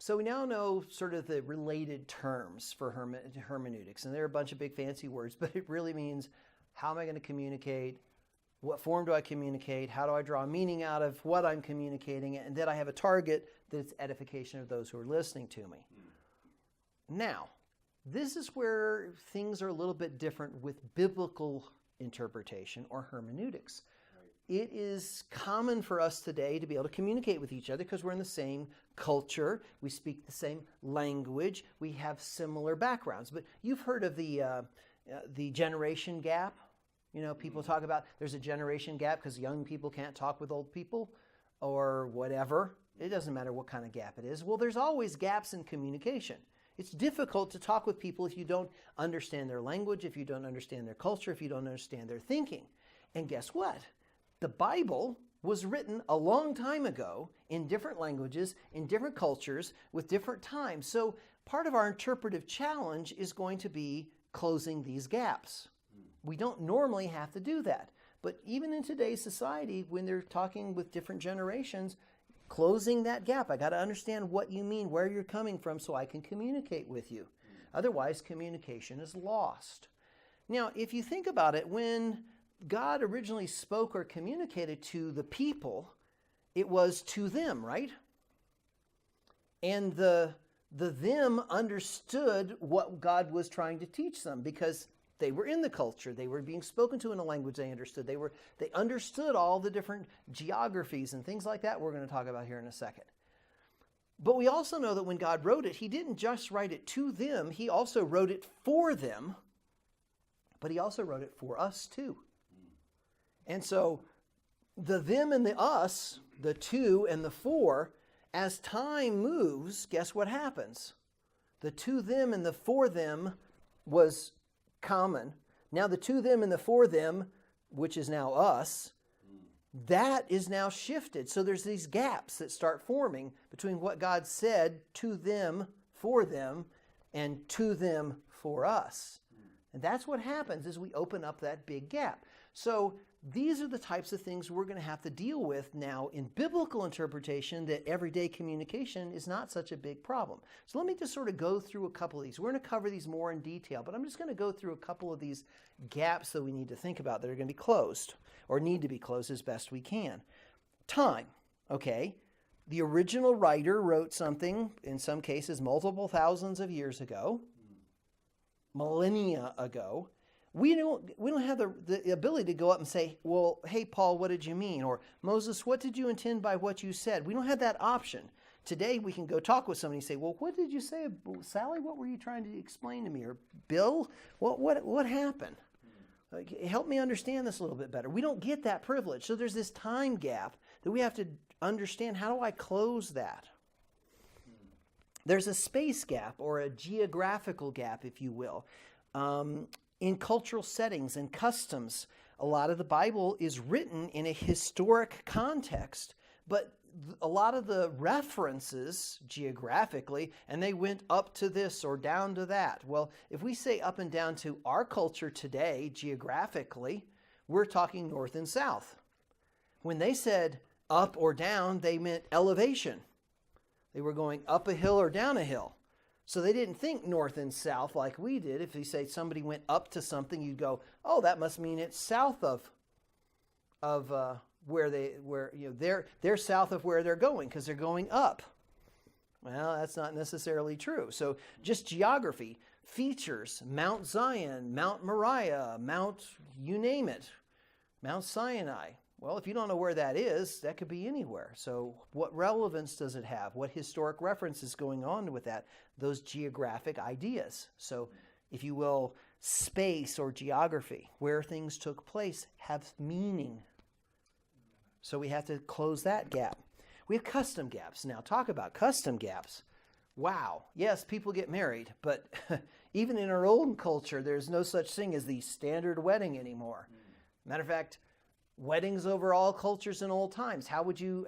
So we now know sort of the related terms for hermeneutics, and there are a bunch of big fancy words, but it really means how am I going to communicate, what form do I communicate, how do I draw meaning out of what I'm communicating, and then I have a target that's edification of those who are listening to me. Now, this is where things are a little bit different with biblical interpretation or hermeneutics. It is common for us today to be able to communicate with each other because we're in the same culture, we speak the same language, we have similar backgrounds. But you've heard of the generation gap. You know, people talk about there's a generation gap because young people can't talk with old people or whatever. It doesn't matter what kind of gap it is. Well, there's always gaps in communication. It's difficult to talk with people if you don't understand their language, if you don't understand their culture, if you don't understand their thinking. And guess what? The Bible was written a long time ago in different languages, in different cultures, with different times. So part of our interpretive challenge is going to be closing these gaps. We don't normally have to do that. But even in today's society, when they're talking with different generations, closing that gap, I got to understand what you mean, where you're coming from, so I can communicate with you. Otherwise, communication is lost. Now, if you think about it, when God originally spoke or communicated to the people, it was to them, right? And the them understood what God was trying to teach them because they were in the culture. They were being spoken to in a language they understood. They understood all the different geographies and things like that we're going to talk about here in a second. But we also know that when God wrote it, he didn't just write it to them. He also wrote it for them, but he also wrote it for us too. And so the them and the us, the to and the for, as time moves, guess what happens? The to them and the for them was common. Now the to them and the for them, which is now us, that is now shifted. So there's these gaps that start forming between what God said to them, for them, and to them, for us. And that's what happens as we open up that big gap. So these are the types of things we're going to have to deal with now in biblical interpretation, that everyday communication is not such a big problem. So let me just sort of go through a couple of these. We're going to cover these more in detail, but I'm just going to go through a couple of these gaps that we need to think about that are going to be closed or need to be closed as best we can. Time, okay. The original writer wrote something, in some cases multiple thousands of years ago, millennia ago. We don't have the ability to go up and say, well, hey, Paul, what did you mean? Or, Moses, what did you intend by what you said? We don't have that option. Today, we can go talk with somebody and say, well, what did you say? Sally, what were you trying to explain to me? Or, Bill, what happened? Like, help me understand this a little bit better. We don't get that privilege. So there's this time gap that we have to understand. How do I close that? There's a space gap or a geographical gap, if you will. In cultural settings and customs, a lot of the Bible is written in a historic context, but a lot of the references geographically, and they went up to this or down to that. Well, if we say up and down to our culture today, geographically, we're talking north and south. When they said up or down, they meant elevation. They were going up a hill or down a hill. So they didn't think north and south like we did. If you say somebody went up to something, you'd go, oh, that must mean it's south of they're south of where they're going because they're going up. Well, that's not necessarily true. So just geography, features, Mount Zion, Mount Moriah, Mount, you name it, Mount Sinai. Well, if you don't know where that is, that could be anywhere. So what relevance does it have? What historic reference is going on with that? Those geographic ideas. So, if you will, space or geography, where things took place, have meaning. So we have to close that gap. We have custom gaps. Now, talk about custom gaps. Wow. Yes, people get married, but even in our own culture, there's no such thing as the standard wedding anymore. Matter of fact, weddings over all cultures and all times. How would you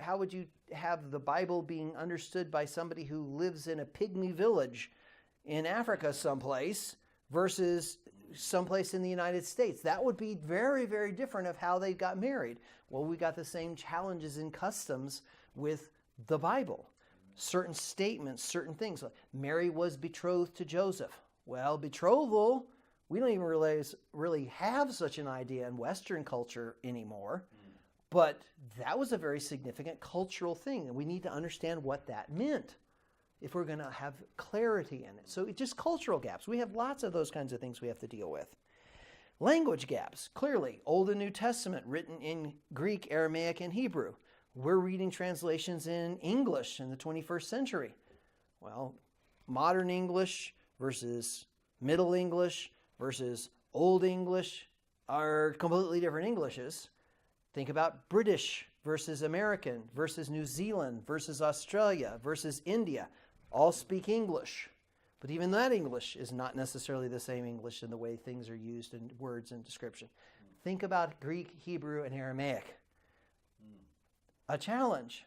have the Bible being understood by somebody who lives in a pygmy village in Africa someplace versus someplace in the United States? That would be very, very different of how they got married. Well, we got the same challenges in customs with the Bible. certain statements, certain things. Like Mary was betrothed to Joseph. Well, betrothal, we don't even really have such an idea in Western culture anymore. But that was a very significant cultural thing, and we need to understand what that meant if we're going to have clarity in it. So it's just cultural gaps. We have lots of those kinds of things we have to deal with. Language gaps, clearly, Old and New Testament written in Greek, Aramaic, and Hebrew. We're reading translations in English in the 21st century. Well, modern English versus Middle English versus Old English are completely different Englishes. Think about British versus American versus New Zealand versus Australia versus India. All speak English. But even that English is not necessarily the same English in the way things are used in words and description. Think about Greek, Hebrew, and Aramaic. A challenge.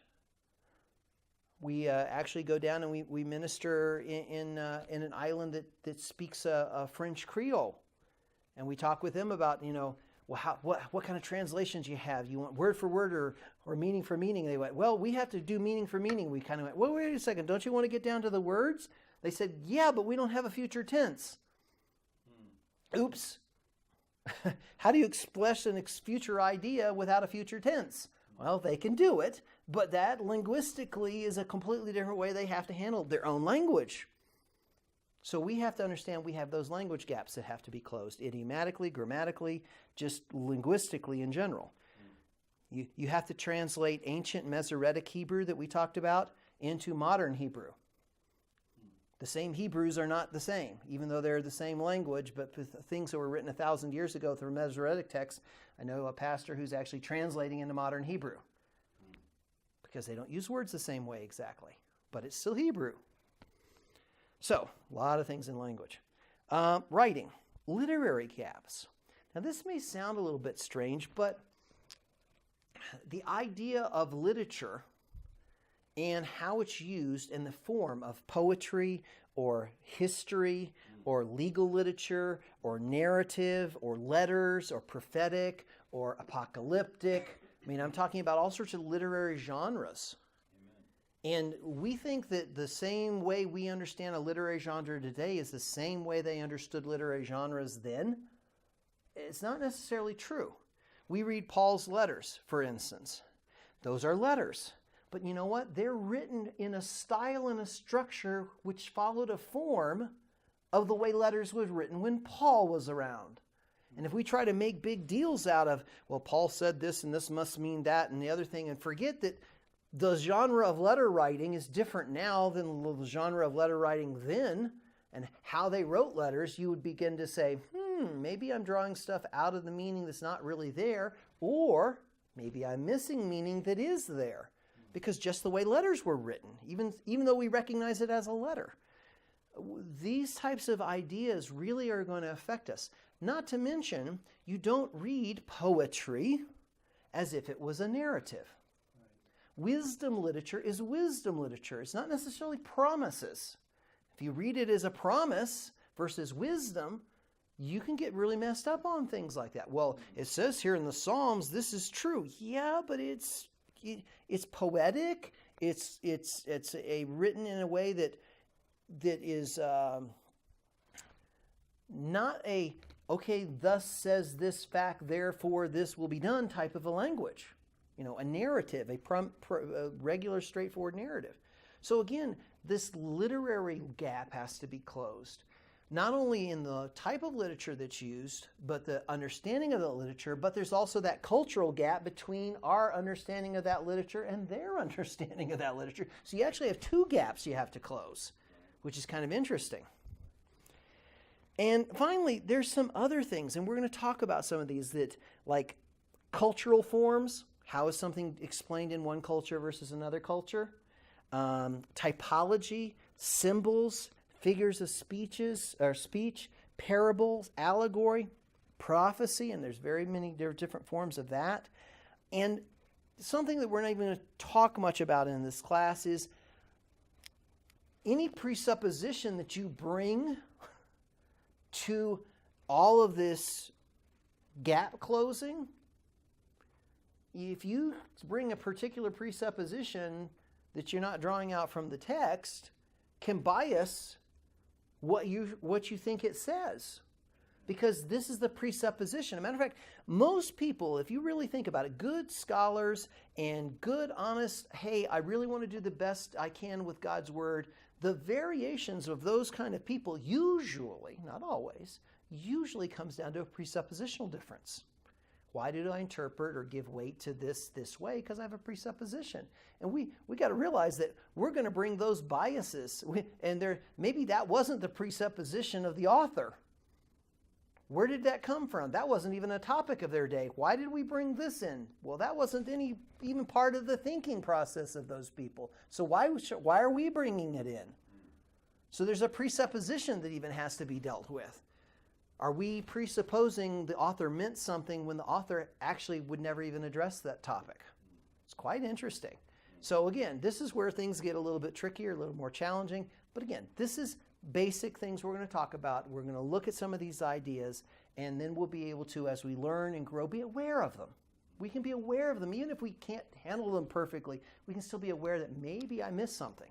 We actually go down and we minister in an island that speaks a French Creole. And we talk with them about, well, what kind of translations you have? You want word for word or meaning for meaning? They went, well, we have to do meaning for meaning. We kind of went, well, wait a second. Don't you want to get down to the words? They said, yeah, but we don't have a future tense. Oops. How do you express a future idea without a future tense? Well, they can do it, but that linguistically is a completely different way they have to handle their own language. So we have to understand we have those language gaps that have to be closed, idiomatically, grammatically, just linguistically in general. You have to translate ancient Masoretic Hebrew that we talked about into modern Hebrew. The same Hebrews are not the same, even though they're the same language, but things that were written 1,000 years ago through Masoretic texts, I know a pastor who's actually translating into modern Hebrew because they don't use words the same way exactly, but it's still Hebrew. So, a lot of things in language. Writing, literary gaps. Now, this may sound a little bit strange, but the idea of literature and how it's used in the form of poetry or history or legal literature or narrative or letters or prophetic or apocalyptic. I mean, I'm talking about all sorts of literary genres. And we think that the same way we understand a literary genre today is the same way they understood literary genres then. It's not necessarily true. We read Paul's letters, for instance. Those are letters. But you know what? They're written in a style and a structure which followed a form of the way letters was written when Paul was around. And if we try to make big deals out of, well, Paul said this and this must mean that and the other thing, and forget that the genre of letter writing is different now than the genre of letter writing then, and how they wrote letters, you would begin to say, maybe I'm drawing stuff out of the meaning that's not really there, or maybe I'm missing meaning that is there. Because just the way letters were written, even though we recognize it as a letter. These types of ideas really are going to affect us. Not to mention, you don't read poetry as if it was a narrative. Right. Wisdom literature is wisdom literature. It's not necessarily promises. If you read it as a promise versus wisdom, you can get really messed up on things like that. Well, it says here in the Psalms, this is true. Yeah, but it's poetic. It's written in a way that is not a okay. Thus says this fact, therefore this will be done type of a language. A narrative, a regular, straightforward narrative. So again, this literary gap has to be closed. Not only in the type of literature that's used, but the understanding of the literature, but there's also that cultural gap between our understanding of that literature and their understanding of that literature. So you actually have two gaps you have to close, which is kind of interesting. And finally, there's some other things, and we're going to talk about some of these that, like cultural forms. How is something explained in one culture versus another culture? Typology, symbols, figures of speech, parables, allegory, prophecy, and there's very many different forms of that. And something that we're not even going to talk much about in this class is any presupposition that you bring to all of this gap closing. If you bring a particular presupposition that you're not drawing out from the text can bias what you think it says. Because this is the presupposition. As a matter of fact, most people, if you really think about it, good scholars and good, honest, hey, I really want to do the best I can with God's word, the variations of those kind of people usually, not always, usually comes down to a presuppositional difference. Why did I interpret or give weight to this way? Because I have a presupposition. And we got to realize that we're going to bring those biases, and maybe that wasn't the presupposition of the author. Where did that come from? That wasn't even a topic of their day. Why did we bring this in? Well, that wasn't even part of the thinking process of those people. So why are we bringing it in? So there's a presupposition that even has to be dealt with. Are we presupposing the author meant something when the author actually would never even address that topic? It's quite interesting. So again, this is where things get a little bit trickier, a little more challenging. But again, this is basic things we're going to talk about. We're going to look at some of these ideas, and then we'll be able to, as we learn and grow, be aware of them. We can be aware of them. Even if we can't handle them perfectly, we can still be aware that maybe I missed something.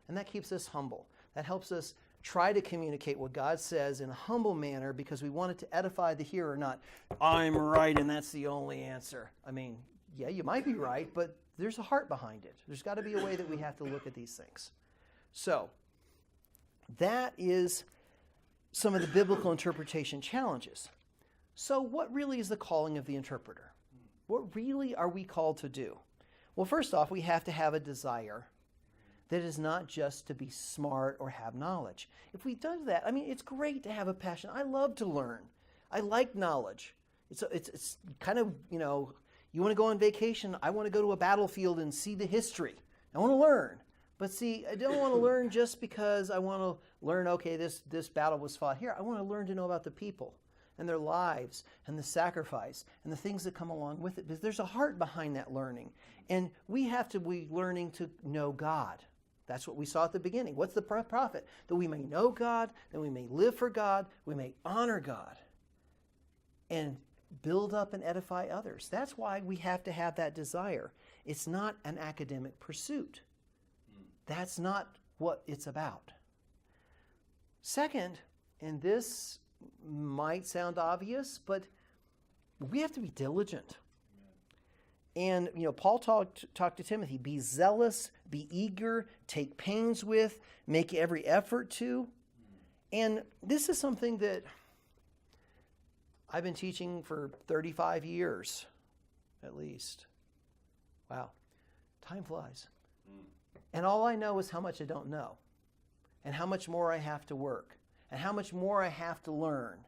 And that keeps us humble. That helps us try to communicate what God says in a humble manner because we want it to edify the hearer, not, I'm right and that's the only answer. I mean, yeah, you might be right, but there's a heart behind it. There's got to be a way that we have to look at these things. So, that is some of the biblical interpretation challenges. So what really is the calling of the interpreter? What really are we called to do? Well, first off, we have to have a desire that is not just to be smart or have knowledge. If we do that, I mean, it's great to have a passion. I love to learn. I like knowledge. It's kind of, you want to go on vacation. I want to go to a battlefield and see the history. I want to learn. But see, I don't want to learn just because I want to learn, okay, this battle was fought here. I want to learn to know about the people and their lives and the sacrifice and the things that come along with it. Because there's a heart behind that learning. And we have to be learning to know God. That's what we saw at the beginning. What's the profit? That we may know God, that we may live for God, we may honor God, and build up and edify others. That's why we have to have that desire. It's not an academic pursuit. That's not what it's about. Second, and this might sound obvious, but we have to be diligent. And, Paul talked to Timothy, be zealous, be eager, take pains with, make every effort to. And this is something that I've been teaching for 35 years, at least. Wow, time flies. And all I know is how much I don't know, and how much more I have to work, and how much more I have to learn,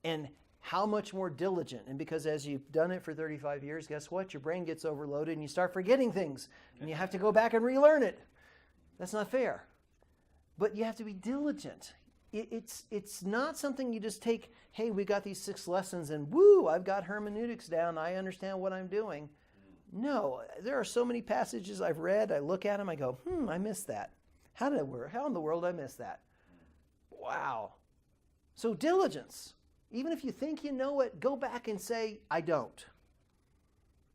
and how much more diligent. And because as you've done it for 35 years, guess what? Your brain gets overloaded and you start forgetting things, and you have to go back and relearn it. That's not fair. But you have to be diligent. It's not something you just take, hey, we got these 6 lessons, and woo, I've got hermeneutics down, I understand what I'm doing. No, there are so many passages I've read, I look at them, I go, I missed that. How in the world did I miss that? Wow. So diligence. Even if you think you know it, go back and say, I don't.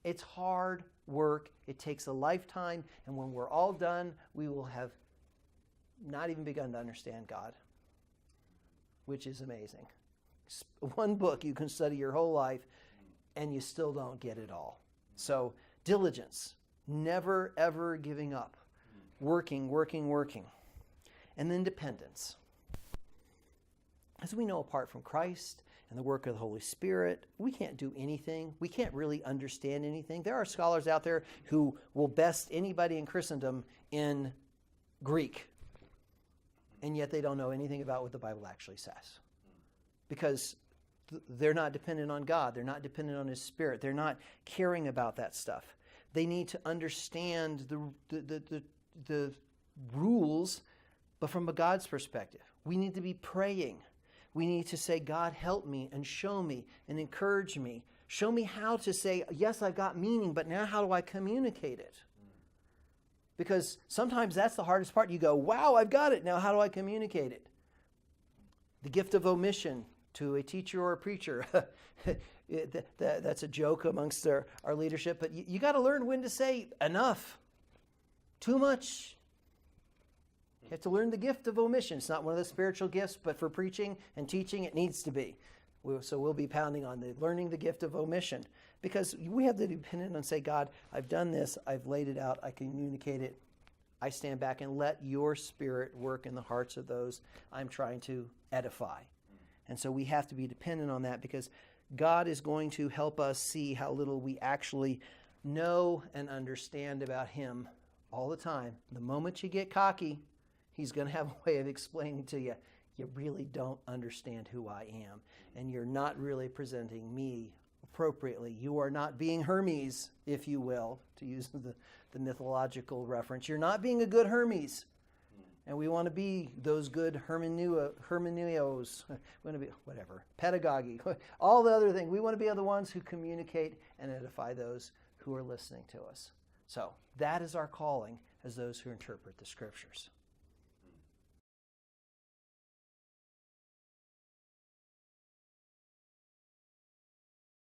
It's hard work. It takes a lifetime. And when we're all done, we will have not even begun to understand God, which is amazing. One book you can study your whole life, and you still don't get it all. So diligence, never, ever giving up, working. And then dependence. As we know, apart from Christ and the work of the Holy Spirit, we can't do anything. We can't really understand anything. There are scholars out there who will best anybody in Christendom in Greek, and yet they don't know anything about what the Bible actually says. Because they're not dependent on God. They're not dependent on His Spirit. They're not caring about that stuff. They need to understand the rules, but from a God's perspective. We need to be praying. We need to say, God, help me and show me and encourage me. Show me how to say, yes, I've got meaning, but now how do I communicate it? Because sometimes that's the hardest part. You go, wow, I've got it. Now how do I communicate it? The gift of omission to a teacher or a preacher. That's a joke amongst our leadership. But you got to learn when to say enough. too much. You have to learn the gift of omission. It's not one of the spiritual gifts, but for preaching and teaching, it needs to be. So we'll be pounding on learning the gift of omission, because we have to depend on, say, God, I've done this, I've laid it out, I communicate it. I stand back and let your Spirit work in the hearts of those I'm trying to edify. And so we have to be dependent on that, because God is going to help us see how little we actually know and understand about him all the time. The moment you get cocky, he's going to have a way of explaining to you, you really don't understand who I am, and you're not really presenting me appropriately. You are not being Hermes, if you will, to use the mythological reference. You're not being a good Hermes. And we want to be those good hermeneus. We want to be, whatever, pedagogy, all the other things. We want to be the ones who communicate and edify those who are listening to us. So that is our calling as those who interpret the Scriptures.